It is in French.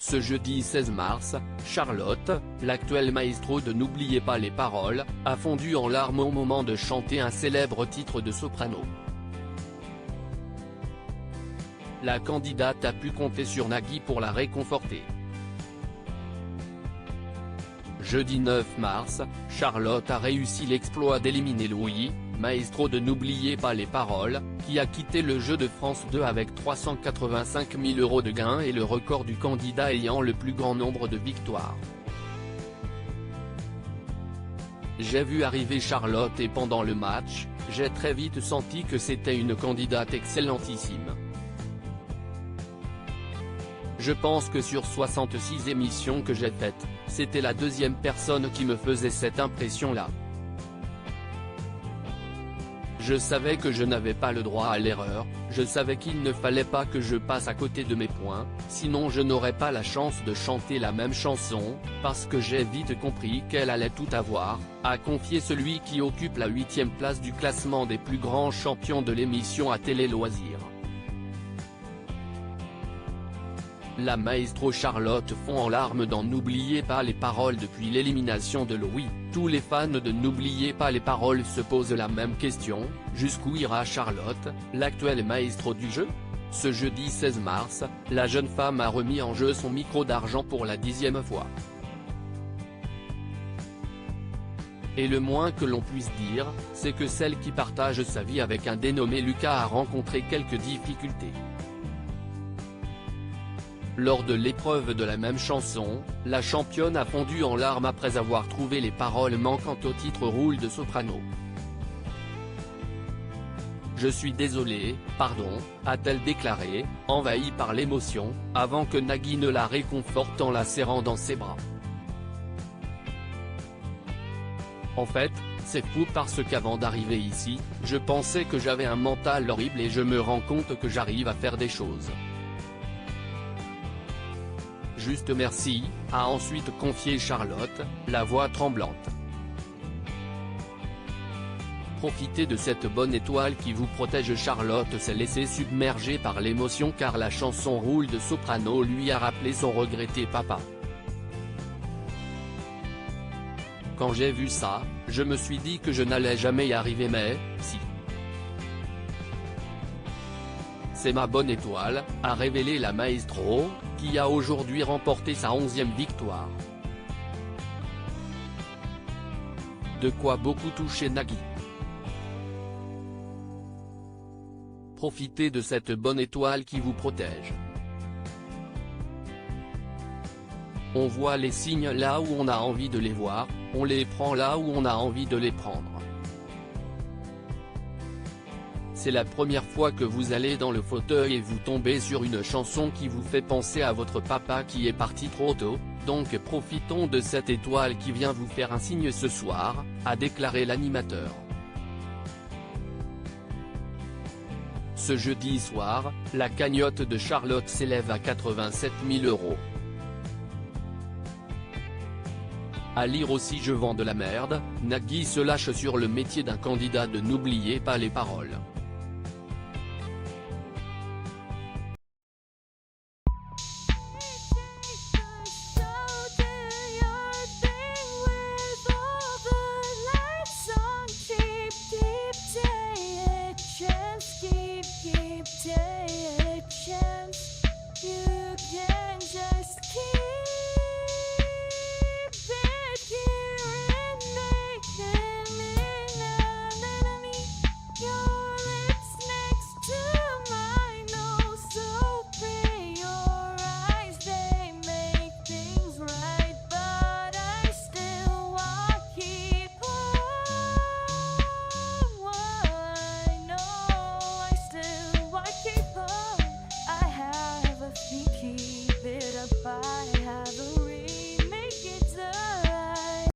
Ce jeudi 16 mars, Charlotte, l'actuelle maestro de N'oubliez pas les paroles, a fondu en larmes au moment de chanter un célèbre titre de soprano. La candidate a pu compter sur Nagui pour la réconforter. Jeudi 9 mars, Charlotte a réussi l'exploit d'éliminer Louis, maestro de N'oubliez pas les paroles, qui a quitté le Jeu de France 2 avec 385 000 € de gains et le record du candidat ayant le plus grand nombre de victoires. J'ai vu arriver Charlotte et pendant le match, j'ai très vite senti que c'était une candidate excellentissime. Je pense que sur 66 émissions que j'ai faites, c'était la deuxième personne qui me faisait cette impression-là. Je savais que je n'avais pas le droit à l'erreur, je savais qu'il ne fallait pas que je passe à côté de mes points, sinon je n'aurais pas la chance de chanter la même chanson, parce que j'ai vite compris qu'elle allait tout avoir, a confié celui qui occupe la 8e place du classement des plus grands champions de l'émission à Télé Loisirs. La maestro Charlotte fond en larmes dans N'oubliez pas les paroles depuis l'élimination de Louis. Tous les fans de N'oubliez pas les paroles se posent la même question, jusqu'où ira Charlotte, l'actuelle maestro du jeu? Ce jeudi 16 mars, la jeune femme a remis en jeu son micro d'argent pour la 10e fois. Et le moins que l'on puisse dire, c'est que celle qui partage sa vie avec un dénommé Lucas a rencontré quelques difficultés. Lors de l'épreuve de la même chanson, la championne a fondu en larmes après avoir trouvé les paroles manquantes au titre Rôle de soprano. Je suis désolée, pardon, a-t-elle déclaré, envahie par l'émotion, avant que Nagui ne la réconforte en la serrant dans ses bras. En fait, c'est fou parce qu'avant d'arriver ici, je pensais que j'avais un mental horrible et je me rends compte que j'arrive à faire des choses. Juste merci, a ensuite confié Charlotte, la voix tremblante. Profitez de cette bonne étoile qui vous protège. Charlotte s'est laissée submerger par l'émotion car la chanson Rôle de soprano lui a rappelé son regretté papa. Quand j'ai vu ça, je me suis dit que je n'allais jamais y arriver mais, si. C'est ma bonne étoile, a révélé la maestro, qui a aujourd'hui remporté sa 11e victoire. De quoi beaucoup toucher Nagui. Profitez de cette bonne étoile qui vous protège. On voit les signes là où on a envie de les voir, on les prend là où on a envie de les prendre. C'est la première fois que vous allez dans le fauteuil et vous tombez sur une chanson qui vous fait penser à votre papa qui est parti trop tôt, donc profitons de cette étoile qui vient vous faire un signe ce soir, a déclaré l'animateur. Ce jeudi soir, la cagnotte de Charlotte s'élève à 87 000 €. À lire aussi Je vends de la merde, Nagui se lâche sur le métier d'un candidat de N'oubliez pas les paroles.